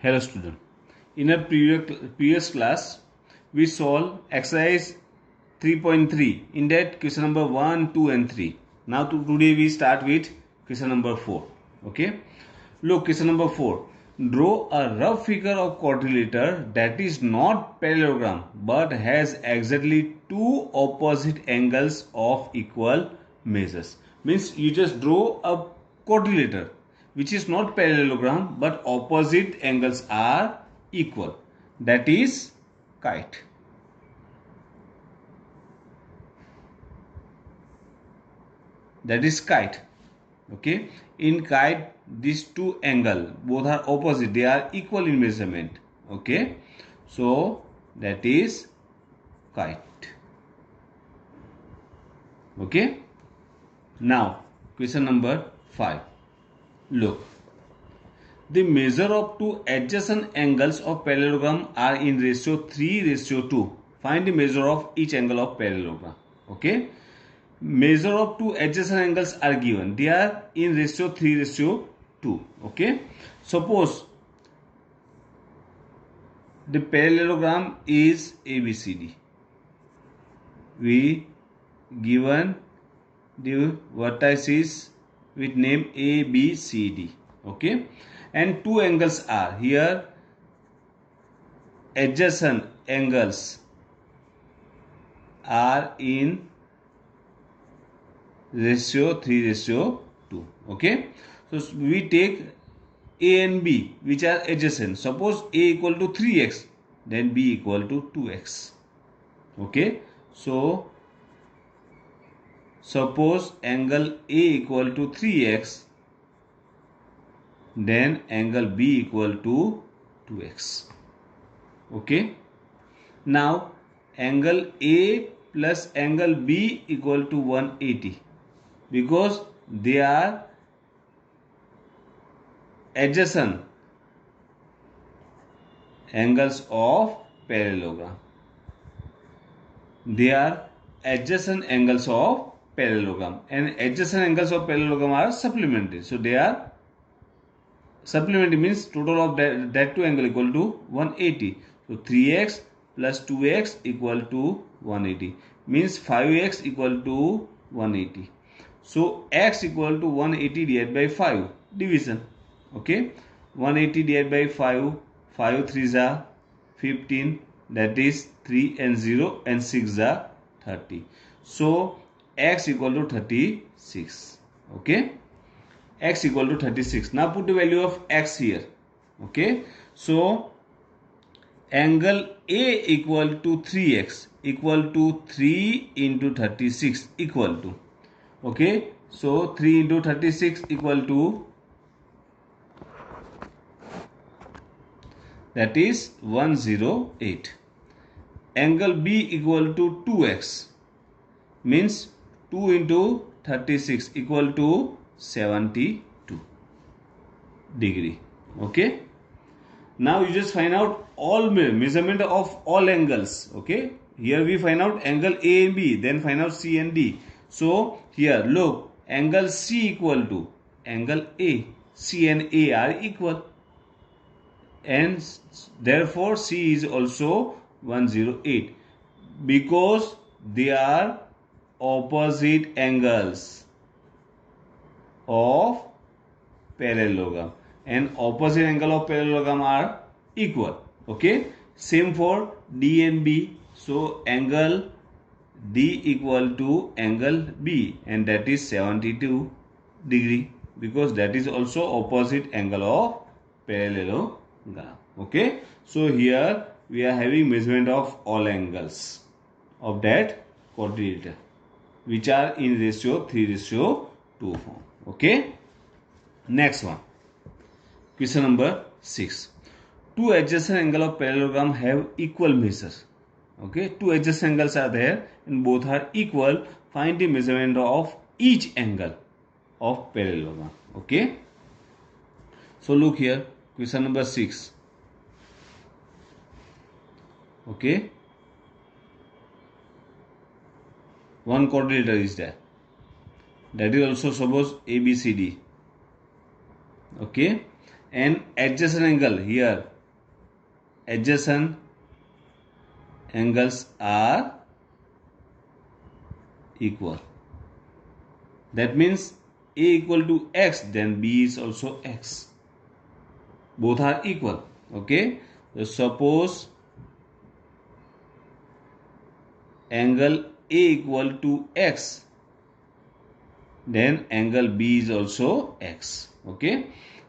Hello student. In a previous class, we solved exercise 3.3. In that question number 1, 2 and 3. Now today we start with question number 4. Okay. Look, question number 4. Draw a rough figure of quadrilateral that is not parallelogram but has exactly two opposite angles of equal measures. Means you just draw a quadrilateral which is not parallelogram but opposite angles are equal. That is kite. That is kite. Okay. In kite, these two angles both are opposite. They are equal in measurement. Okay. So that is kite. Okay. Now question number 5. Look. The measure of two adjacent angles of parallelogram are in ratio 3:2. Find the measure of each angle of parallelogram. Okay. Measure of two adjacent angles are given. They are in ratio 3:2. Okay. Suppose the parallelogram is ABCD. We given the vertices with name ABCD. Okay. And two angles are here adjacent angles are in ratio 3:2. Okay. So we take A and B which are adjacent. Suppose A equal to 3x, then B equal to 2x. Okay. So suppose angle A equal to 3x, then angle B equal to 2x. Okay. Now angle A plus angle B equal to 180 because they are adjacent angles of parallelogram. They are adjacent angles of parallelogram, and adjacent angles of parallelogram are supplementary. So they are supplementary means total of that two angle equal to 180. So 3x plus 2x equal to 180 means 5x equal to 180. So x equal to 180 divided by 5 division. Okay, 180 divided by 5, 5 3s are 15, that is 3 and 0 and 6 are 30. So x equal to 36. Okay, x equal to 36. Now put the value of x here. Okay, so angle A equal to 3x equal to 3 into 36 equal to, okay, so 3 into 36 equal to, that is 108. Angle B equal to 2x means 2 into 36 equal to 72 degree. Okay. Now you just find out all measurement of all angles. Okay. Here we find out angle A and B, then find out C and D. So here look, angle C equal to angle A. C and A are equal, and therefore C is also 108 because they are opposite angles of parallelogram, and opposite angle of parallelogram are equal. Okay, same for D and B. So angle D equal to angle B, and that is 72 degree because that is also opposite angle of parallelogram. Okay, so here we are having measurement of all angles of that quadrilateral which are in ratio 3:2 form. Okay. Next one, question number 6. Two adjacent angles of parallelogram have equal measures. Okay, two adjacent angles are there and both are equal. Find the measurement of each angle of parallelogram. Okay, so look here, question number 6. Okay, one quadrilateral is there, that is also suppose ABCD. Okay, and adjacent angle here, adjacent angles are equal. That means A equal to X, then B is also X. Both are equal. Okay. So suppose angle A equal to X, then angle B is also X. Okay.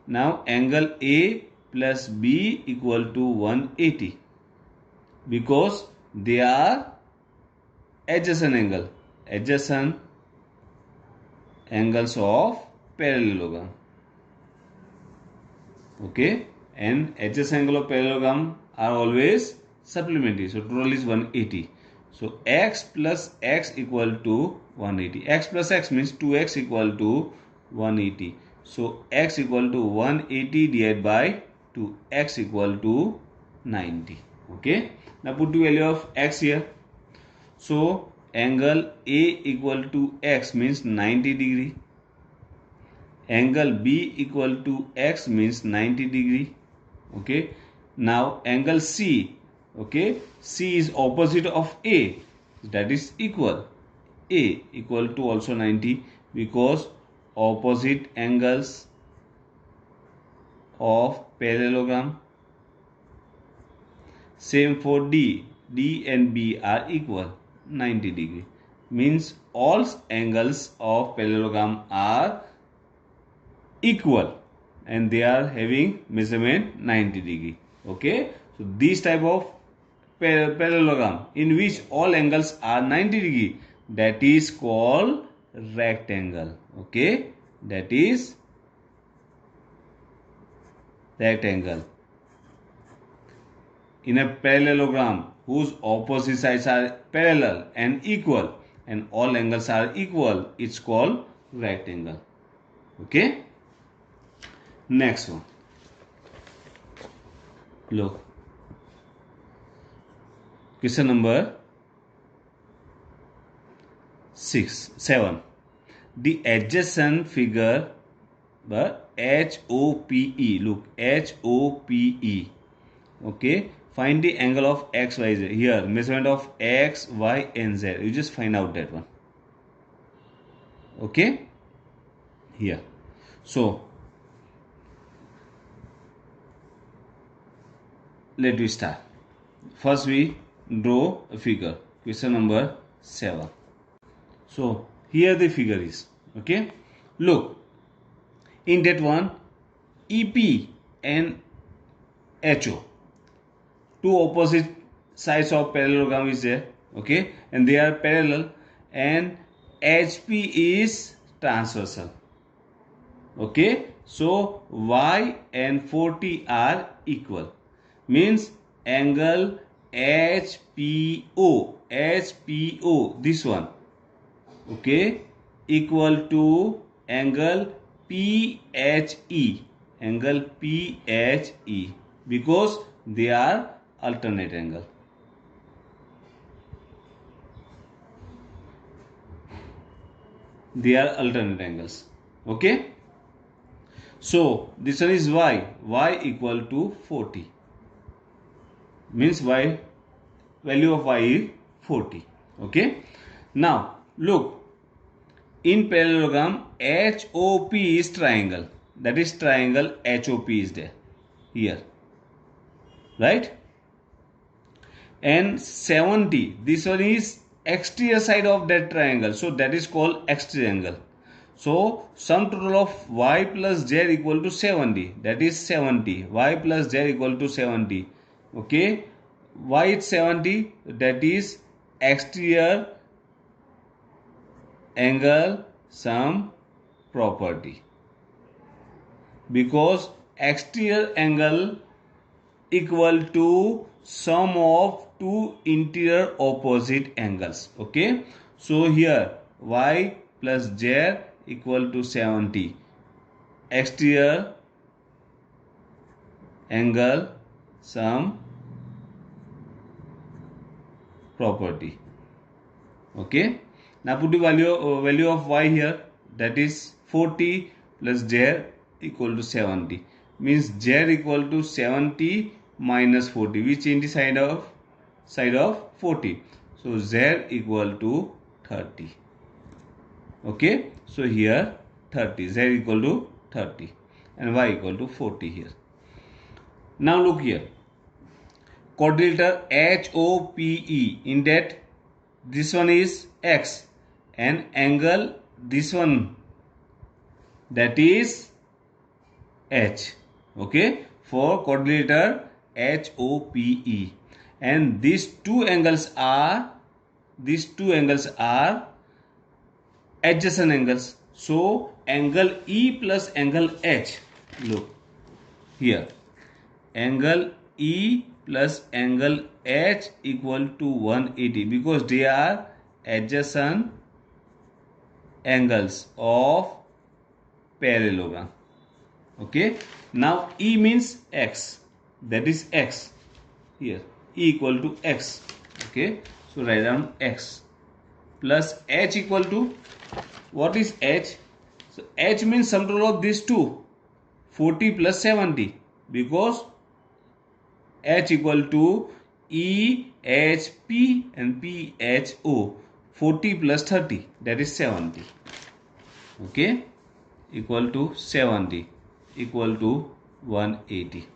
Now angle A plus B equal to 180 because they are adjacent angle, adjacent angles of parallelogram. Okay, and adjacent angle of parallelogram are always supplementary. So total is 180. So x plus x equal to 180. X plus x means 2x equal to 180. So x equal to 180 divided by 2. X equal to 90. Okay. Now put the value of x here. So angle A equal to x means 90 degree. Angle B equal to x means 90 degree. Okay. Now angle C. Okay. C is opposite of A. That is equal. A equal to also 90 because opposite angles of parallelogram. Same for D. D and B are equal. 90 degree. Means all angles of parallelogram are equal and they are having measurement 90 degree. Okay. So this type of parallelogram in which all angles are 90 degree, that is called rectangle. Okay. That is rectangle. In a parallelogram whose opposite sides are parallel and equal and all angles are equal, it's called rectangle. Okay. Next one. Look. Question number 7. The adjacent figure, the HOPE. Look, HOPE. Okay. Find the angle of x, y, z. Here, measurement of x, y, and z. You just find out that one. Okay. Here. So, let me start. First, we draw a figure. Question number 7. So, here the figure is. Okay. Look. In that one, EP and HO. Two opposite sides of parallelogram is there. Okay. And they are parallel. And HP is transversal. Okay. So, Y and 40 are equal. Means angle HPO, this one, okay, equal to angle PHE, because they are alternate angle. They are alternate angles. Okay. So this one is y equal to 40. Means y, value of y is 40. Okay. Now look, in parallelogram HOP is triangle. That is triangle HOP is there here, right? And 70, this one is exterior side of that triangle, so that is called exterior angle. So sum total of y plus z equal to 70. That is 70. Y plus z equal to 70. Okay. Y is 70. That is exterior angle sum property. Because exterior angle equal to sum of two interior opposite angles. Okay. So here y plus z equal to 70. Exterior angle sum property. Okay. Now put the value of y here. That is 40 plus z equal to 70. means z equal to 70 minus 40. We change the side of 40. So z equal to 30. Okay, so here 30, z equal to 30 and y equal to 40 here. Now look here, quadrilateral HOPE, in that this one is x and angle this one, that is h. Okay, for quadrilateral HOPE, and these two angles are adjacent angles. So angle E plus angle H, look here, angle E plus angle H equal to 180 because they are adjacent angles of parallelogram. Okay, now E means x, that is x here, E equal to x. Okay, so write down x plus H equal to, what is H? So H means sum total of these two, 40 plus 70, because H equal to EHP and PHO, 40 plus 30, that is 70. Okay, equal to 70, equal to 180.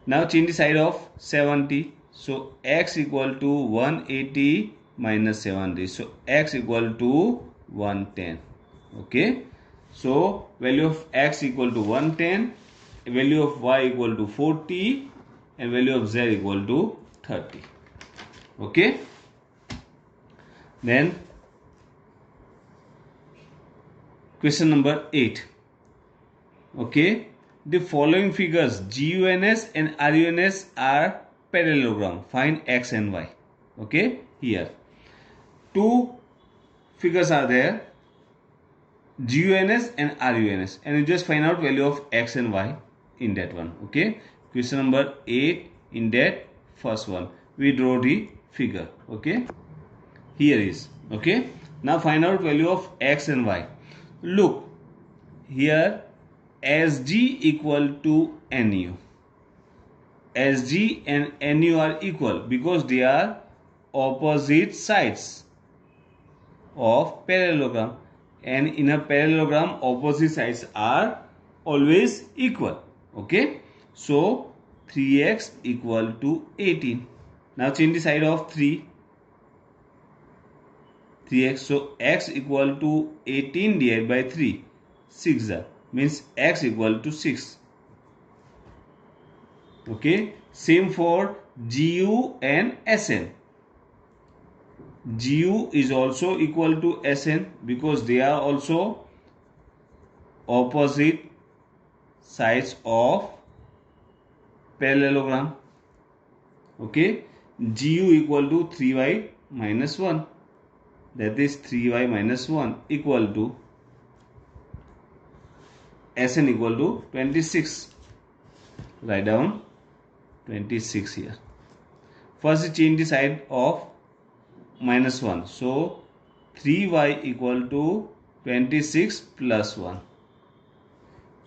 Now change the side of 70. So x equal to 180 minus 70. So x equal to 110. Okay, so value of x equal to 110, value of y equal to 40, and value of z equal to 30. Okay, then question number 8. Okay, the following figures GUNS and RUNS are parallelogram. Find x and y. Okay, here two figures are there, GUNS and RUNS, and you just find out value of x and y in that one. Okay, question number 8, in that first one we draw the figure. Okay, here is. Okay, now find out value of x and y. Look here, SG equal to NU. SG and NU are equal because they are opposite sides of parallelogram, and in a parallelogram opposite sides are always equal. Okay, so 3x equal to 18. Now change the side of 3x. So x equal to 18 divided by 3, 6 means x equal to 6. Okay, same for GU and SN. GU is also equal to SN because they are also opposite sides of parallelogram. Okay, GU equal to 3y minus 1, that is 3y minus 1 equal to SN equal to 26. Write down 26 here. First change the side of minus 1. So 3y equal to 26 plus 1.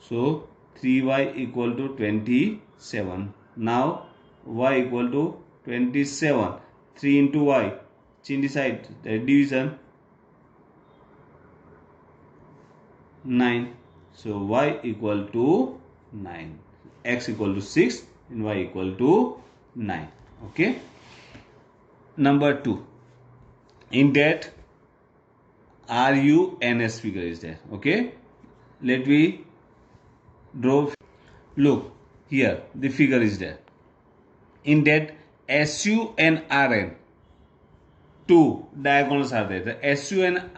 So 3y equal to 27. Now y equal to 27. 3 into y. Change the side. The division 9. So y equal to 9. X equal to 6 and y equal to 9. Okay. Number 2. In that RUNS figure is there. Okay. Let me draw. Look here, the figure is there. In that SU and RN, two diagonals are there. The SU and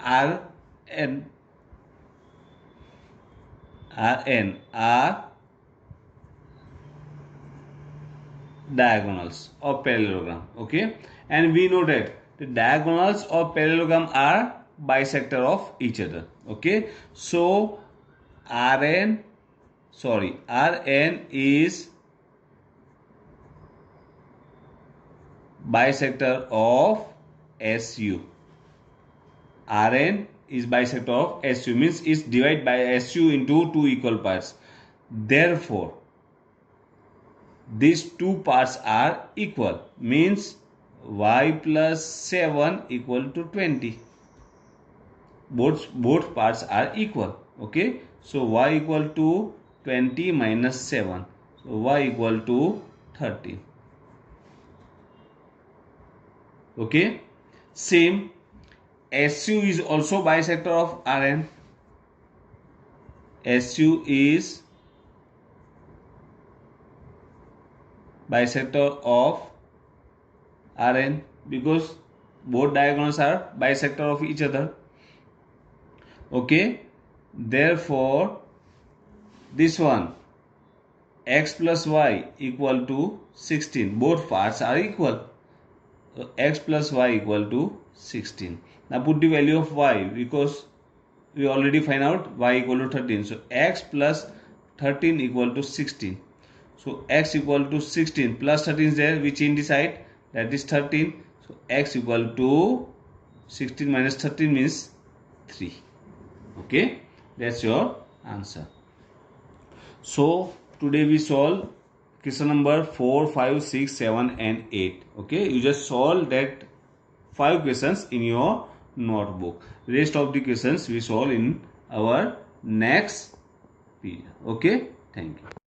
RN are diagonals of parallelogram. Okay, and we know that the diagonals of parallelogram are bisector of each other. Okay, so RN is bisector of SU. RN is bisector of SU, means it's divided by SU into two equal parts. Therefore these two parts are equal, means y plus 7 equal to 20. Both parts are equal. Okay, so y equal to 20 minus 7, so y equal to 30. Okay, same, SU is also bisector of Rn. SU is bisector of Rn because both diagonals are bisector of each other. Okay, therefore this one x plus y equal to 16. Both parts are equal. So x plus y equal to 16. Now put the value of y because we already find out y equal to 13. So x plus 13 equal to 16. So x equal to 16 plus 13 is there. We change the side, that is 13. So x equal to 16 minus 13 means 3. Okay, that's your answer. So today we solve question number 4, 5, 6, 7 and 8. Okay, you just solve that 5 questions in your notebook. Rest of the questions we solve in our next video. Okay, thank you.